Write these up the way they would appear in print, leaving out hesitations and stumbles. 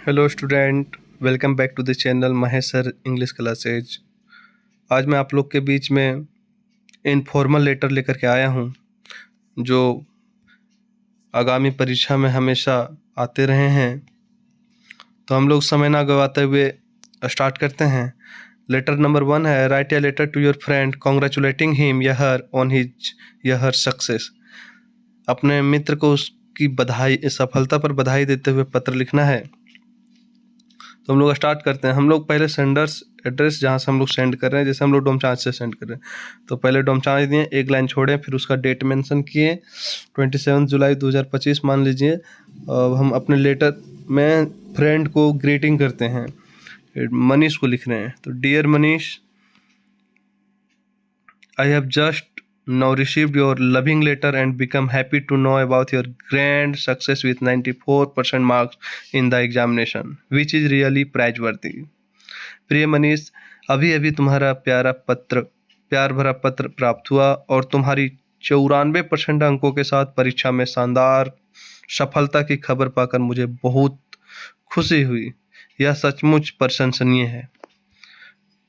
Hello student, welcome back to the channel Mahesh sir English classes. आज मैं आप लोग के बीच में इनफॉर्मल लेटर लेकर के आया हूँ जो आगामी परीक्षा में हमेशा आते रहे हैं। तो हम लोग समय ना गवाते हुए स्टार्ट करते हैं। लेटर नंबर 1 है, write a letter to your friend congratulating him या हर ऑन हिज या हर सक्सेस। अपने मित्र को उसकी बधाई, सफलता पर बधाई देते हुए पत्र लिखना है। तो हम लोग स्टार्ट करते हैं। हम लोग पहले सेंडर्स एड्रेस जहाँ से हम लोग सेंड कर रहे हैं, जैसे हम लोग डोमचांच से सेंड कर रहे हैं तो पहले डोमचांच दिए, एक लाइन छोड़े, फिर उसका डेट मेंशन किए 27 जुलाई 2025 मान लीजिए। अब हम अपने लेटर में फ्रेंड को ग्रीटिंग करते हैं, मनीष को लिख रहे हैं। तो dear Manish, I have just now received your loving letter and become happy to know about your grand success with 94% marks in the examination, which is really praiseworthy. प्रिय मनीष, अभी अभी तुम्हारा प्यार भरा पत्र प्राप्त हुआ और तुम्हारी 94% अंकों के साथ परीक्षा में शानदार सफलता की खबर पाकर मुझे बहुत खुशी हुई। यह सचमुच प्रशंसनीय है।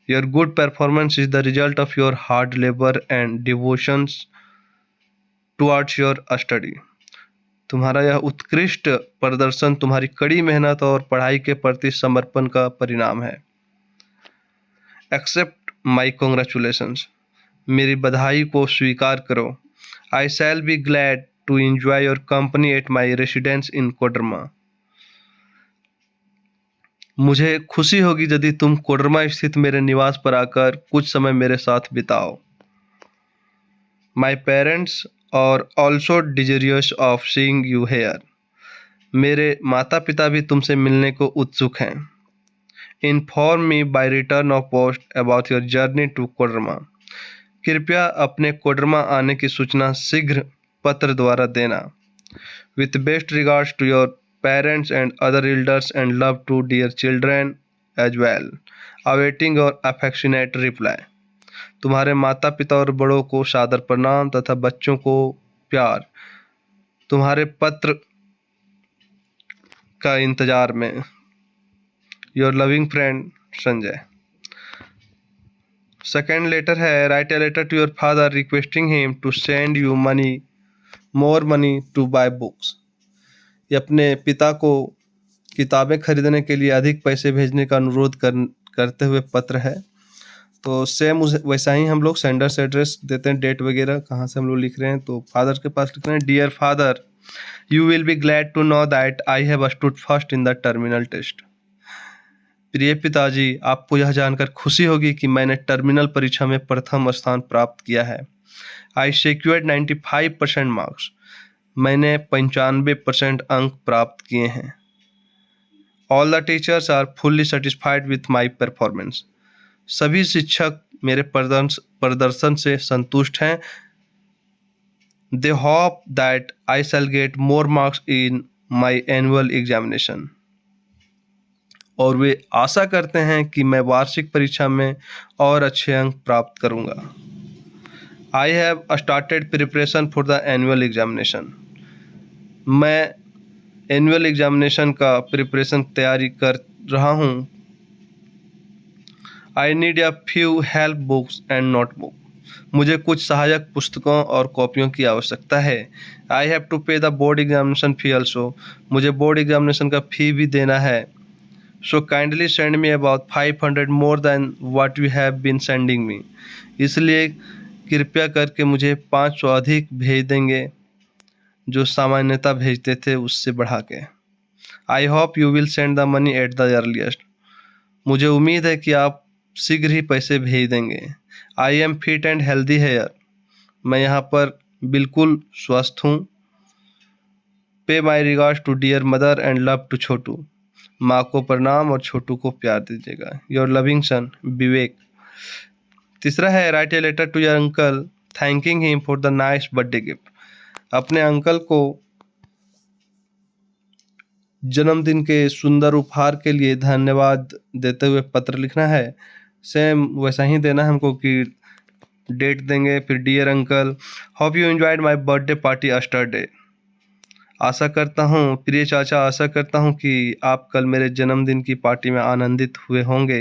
Your good performance is the result of your hard labor and devotions towards your study. तुम्हारा यह उत्कृष्ट प्रदर्शन तुम्हारी कड़ी मेहनत और पढ़ाई के प्रति समर्पण का परिणाम है। Accept my congratulations. मेरी बधाई को स्वीकार करो। I shall be glad to enjoy your company at my residence in Koderma. मुझे खुशी होगी यदि तुम कोडरमा स्थित मेरे निवास पर आकर कुछ समय मेरे साथ बिताओ। My parents are also desirous of seeing you here. मेरे माता पिता भी तुमसे मिलने को उत्सुक हैं। Inform me by return of post about your journey to Koderma. कृपया अपने कोडरमा आने की सूचना शीघ्र पत्र द्वारा देना। With best regards to your parents and other elders and love to dear children as well. Awaiting your affectionate reply. तुम्हारे माता पिता और बड़ों को सादर प्रणाम तथा बच्चों को प्यार। तुम्हारे पत्र का इंतजार में। Your loving friend Sanjay. Second letter है, write a letter to your father requesting him to send you money, more money to buy books. ये अपने पिता को किताबें खरीदने के लिए अधिक पैसे भेजने का अनुरोध करते हुए पत्र है। तो सेम वैसा ही हम लोग सेंडर से एड्रेस देते हैं, डेट वगैरह कहाँ से हम लोग लिख रहे हैं। तो फादर के पास लिख रहे हैं, dear father, you will be glad to know that I have stood first in the terminal test. प्रिय पिताजी, आपको यह जानकर खुशी होगी कि मैंने टर्मिनल परीक्षा में प्रथम स्थान प्राप्त किया है। I secured 95% marks. मैंने 95% अंक प्राप्त किए हैं। All the teachers are fully satisfied with my performance. सभी शिक्षक मेरे प्रदर्शन से संतुष्ट हैं। They hope that I shall get more marks in my annual examination. और वे आशा करते हैं कि मैं वार्षिक परीक्षा में और अच्छे अंक प्राप्त करूंगा। I have started preparation for the annual examination. मैं एनुअल एग्जामिनेशन का प्रिपरेशन तैयारी कर रहा हूँ। I need a few help books and notebook. मुझे कुछ सहायक पुस्तकों और कॉपियों की आवश्यकता है। I have to pay the board examination fee also. मुझे बोर्ड एग्जामिनेशन का फी भी देना है। So kindly send me about 500 more than what you have been sending me. इसलिए कृपया करके मुझे 500 अधिक भेज देंगे जो सामान्यतः भेजते थे उससे बढ़ा के। I hope you will send the money at the earliest. मुझे उम्मीद है कि आप शीघ्र ही पैसे भेज देंगे। I am fit and healthy here. मैं यहाँ पर बिल्कुल स्वस्थ हूँ। Pay my regards to dear mother and love to Chhotu. माँ को प्रणाम और छोटू को प्यार दीजिएगा। Your loving son Vivek. तीसरा है, write a letter to your uncle thanking him for the nice birthday gift. अपने अंकल को जन्मदिन के सुंदर उपहार के लिए धन्यवाद देते हुए पत्र लिखना है। सेम वैसा ही देना है हमको कि डेट देंगे, फिर dear uncle, hope you enjoyed my birthday party yesterday. आशा करता हूँ प्रिय चाचा, आशा करता हूँ कि आप कल मेरे जन्मदिन की पार्टी में आनंदित हुए होंगे।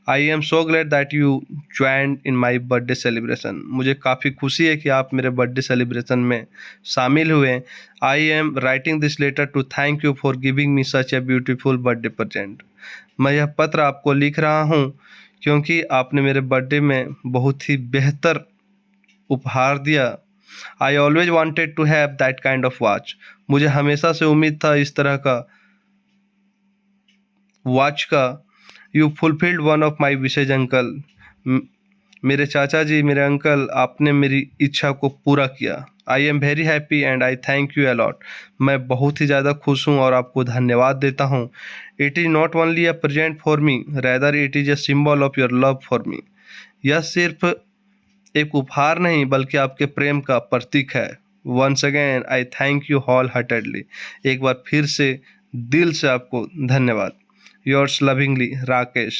I am so glad that you joined in my birthday celebration. मुझे काफ़ी खुशी है कि आप मेरे बर्थडे सेलिब्रेशन में शामिल हुए। I am writing this letter to thank you for giving me such a beautiful birthday present. मैं यह पत्र आपको लिख रहा हूँ क्योंकि आपने मेरे बर्थडे में बहुत ही बेहतर उपहार दिया। I always wanted to have that kind of watch. मुझे हमेशा से उम्मीद था इस तरह का वॉच का। You fulfilled one of my wishes uncle. मेरे चाचा जी, मेरे अंकल, आपने मेरी इच्छा को पूरा किया। I am very happy and I thank you a lot. मैं बहुत ही ज़्यादा खुश हूँ और आपको धन्यवाद देता हूँ। It is not only a present for me, rather it is a symbol of your love for me. यह सिर्फ एक उपहार नहीं बल्कि आपके प्रेम का प्रतीक है। Once again I thank you wholeheartedly. एक बार फिर से दिल से आपको धन्यवाद। Yours lovingly, Rakesh.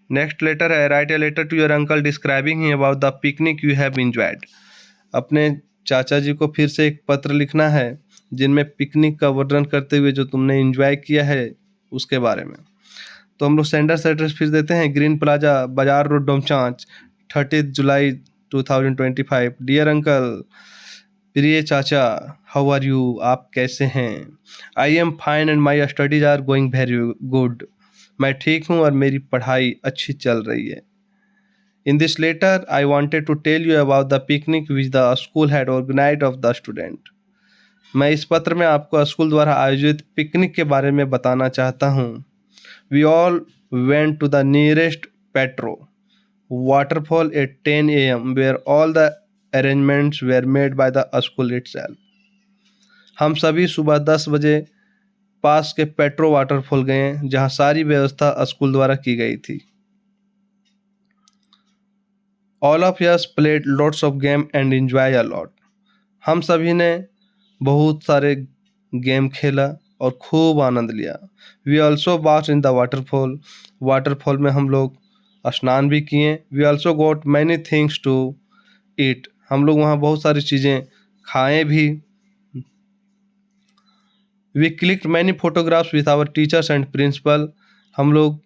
Next letter है, write a letter to your uncle describing he about the picnic you have enjoyed. अपने चाचा जी को फिर से एक पत्र लिखना है जिनमें पिकनिक का वर्णन करते हुए जो तुमने एंजॉय किया है उसके बारे में। तो हम लोग सेंडर्स एड्रेस फिर देते हैं, ग्रीन प्लाजा, बाजार road, Domchanch, 30 July 2025। Dear uncle, प्रिय चाचा, हाउ आर यू, आप कैसे हैं? I am fine and my studies are going very good. मैं ठीक हूँ और मेरी पढ़ाई अच्छी चल रही है। In this letter I wanted to tell you about the picnic which the school had organised of the student. मैं इस पत्र में आपको स्कूल द्वारा आयोजित पिकनिक के बारे में बताना चाहता हूँ। We all went to the nearest पेट्रो waterfall at 10 a.m. where all the arrangements were made by the school itself. हम सभी सुबह 10 बजे पास के पेट्रो वाटरफॉल गए जहां सारी व्यवस्था स्कूल द्वारा की गई थी। All of us played lots of game and enjoy a lot. हम सभी ने बहुत सारे गेम खेला और खूब आनंद लिया। We also bath in the waterfall. Waterfall में हम लोग स्नान भी किए। We also got many things to eat. हम लोग वहाँ बहुत सारी चीज़ें खाएं भी। We clicked many photographs with our teachers and principal. हम लोग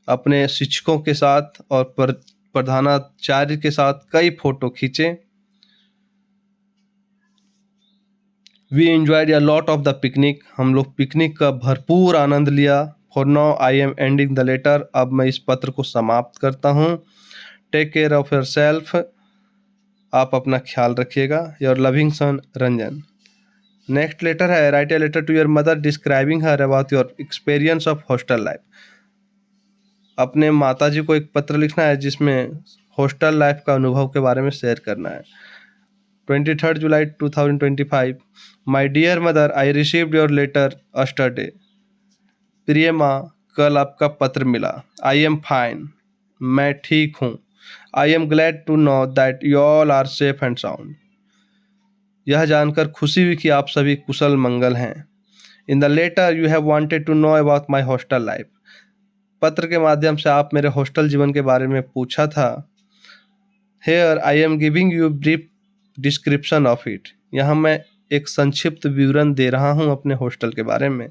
अपने शिक्षकों के साथ और प्रधानाचार्य के साथ कई फोटो खींचे। We enjoyed a lot of the picnic. हम लोग पिकनिक का भरपूर आनंद लिया। For now I am ending the letter. अब मैं इस पत्र को समाप्त करता हूँ। Take care of yourself. आप अपना ख्याल रखिएगा। Your loving son, Ranjan. Next letter है, write a letter to your mother describing her about your experience of hostel life. अपने माता जी को एक पत्र लिखना है जिसमें हॉस्टल लाइफ का अनुभव के बारे में शेयर करना है। 23 July 2025। My dear mother, I received your letter yesterday. प्रिय माँ, कल आपका पत्र मिला। I am fine. मैं ठीक हूँ। I am glad to know that you all are safe and sound. यह जानकर खुशी हुई कि आप सभी कुशल मंगल हैं। In the letter you have wanted to know about my hostel life. पत्र के माध्यम से आप मेरे हॉस्टल जीवन के बारे में पूछा था। Here I am giving you brief description of it. यहाँ मैं एक संक्षिप्त विवरण दे रहा हूँ अपने हॉस्टल के बारे में।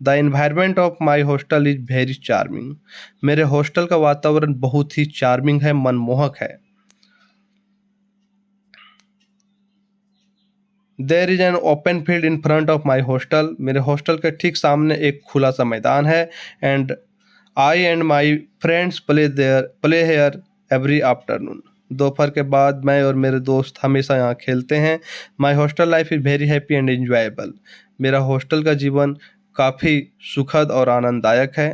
The environment of my hostel is very charming. मेरे हॉस्टल का वातावरण बहुत ही चार्मिंग है, मनमोहक है। There is an open field in front of my hostel. मेरे हॉस्टल के ठीक सामने एक खुला सा मैदान है। And I and my friends play here every afternoon. दोपहर के बाद मैं और मेरे दोस्त हमेशा यहाँ खेलते हैं। My hostel life is very happy and enjoyable. मेरा हॉस्टल का जीवन काफ़ी सुखद और आनंददायक है।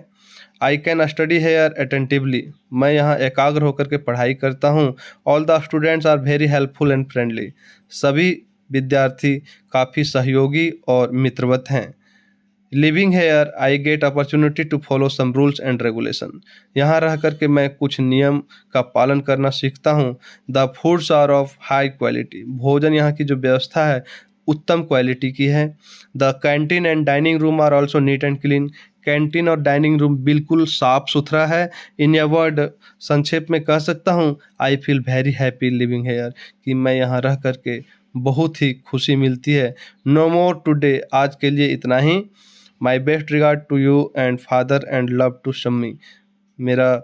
I can study here attentively. मैं यहाँ एकाग्र होकर के पढ़ाई करता हूँ। All the students are very helpful and friendly. सभी विद्यार्थी काफ़ी सहयोगी और मित्रवत हैं। Living here I get opportunity to follow some rules and regulation. यहाँ रह कर के मैं कुछ नियम का पालन करना सीखता हूँ। The foods are of high quality. भोजन यहाँ की जो व्यवस्था है उत्तम क्वालिटी की है। The canteen and dining room are also neat and clean. Canteen और डाइनिंग रूम बिल्कुल साफ सुथरा है। इन ए वर्ड, संक्षेप में कह सकता हूँ, I feel very happy living here, कि मैं यहाँ रह कर के बहुत ही खुशी मिलती है। नो मोर टुडे, आज के लिए इतना ही। My best regard to you and father and love to Shammi. मेरा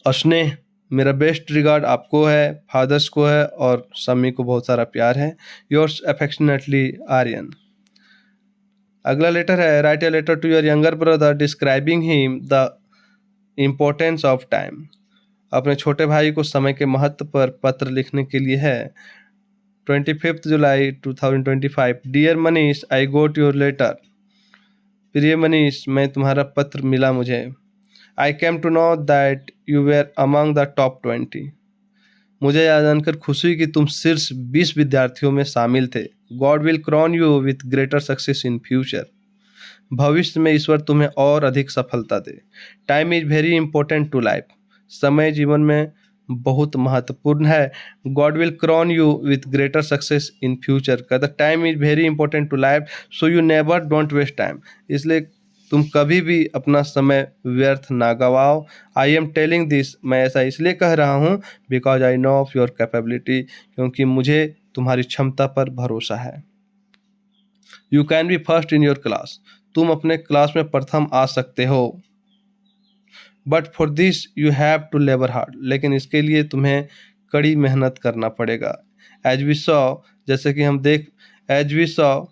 स्नेह, मेरा बेस्ट रिगार्ड आपको है, फादर्स को है और शम्मी को बहुत सारा प्यार है। Yours affectionately Aryan. अगला लेटर है, write a letter to your younger brother describing him the importance of time. अपने छोटे भाई को समय के महत्व पर पत्र लिखने के लिए है। 25 जुलाई 2025। Dear Manish, I got your letter. प्रिय मनीष, मैं तुम्हारा पत्र मिला मुझे। I came to know that you were among the top 20। मुझे यह जानकर खुशी हुई कि तुम शीर्ष 20 विद्यार्थियों में शामिल थे। God will crown you with greater success in future. भविष्य में ईश्वर तुम्हें और अधिक सफलता दे। Time is very important to life. समय जीवन में बहुत महत्वपूर्ण है। God will crown you with greater success in future. कहता time is very important to life, so you never don't waste time. इसलिए तुम कभी भी अपना समय व्यर्थ ना गवाओ। आई एम टेलिंग दिस, मैं ऐसा इसलिए कह रहा हूँ because I know of your capability, क्योंकि मुझे तुम्हारी क्षमता पर भरोसा है। You can be first in your class. तुम अपने क्लास में प्रथम आ सकते हो। But for this you have to labour hard. लेकिन इसके लिए तुम्हें कड़ी मेहनत करना पड़ेगा। एज वी सॉ, जैसे कि हम देख, as we saw,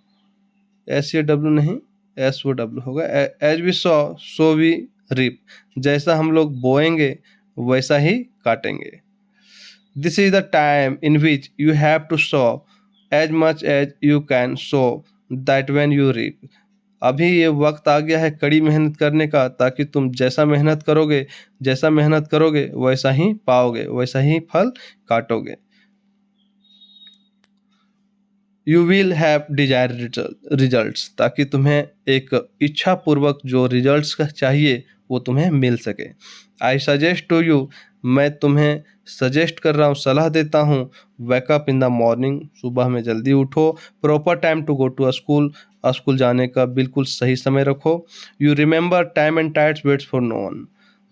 S A W नहीं, एस ओ डब्ल्यू होगा। As we sow so we reap. जैसा हम लोग बोएंगे वैसा ही काटेंगे। This is the time in which you have to sow as much as you can, so that when you reap. अभी ये वक्त आ गया है कड़ी मेहनत करने का, ताकि तुम जैसा मेहनत करोगे वैसा ही पाओगे, वैसा ही फल काटोगे। You will have desire results, ताकि तुम्हें एक इच्छा पूर्वक जो रिजल्ट्स का चाहिए वो तुम्हें मिल सके। आई सजेस्ट टू यू, मैं तुम्हें सजेस्ट कर रहा हूँ, सलाह देता हूँ। वेकअप इन द मॉर्निंग, सुबह में जल्दी उठो। Proper time to go to school, school जाने का बिल्कुल सही समय रखो। You remember time and tides waits for no one.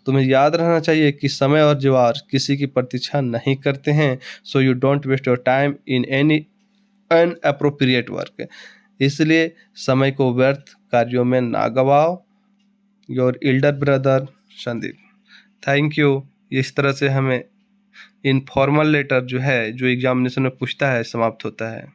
तुम्हें याद रहना चाहिए कि समय और ज्वार किसी की प्रतीक्षा नहीं करते हैं। So you don't waste your time in any unappropriate work. इसलिए समय को व्यर्थ कार्यों में ना गवाओ। Your elder brother Sandeep. Thank you. इस तरह से हमें इनफॉर्मल लेटर जो है, जो एग्जामिनेशन में पूछता है, समाप्त होता है।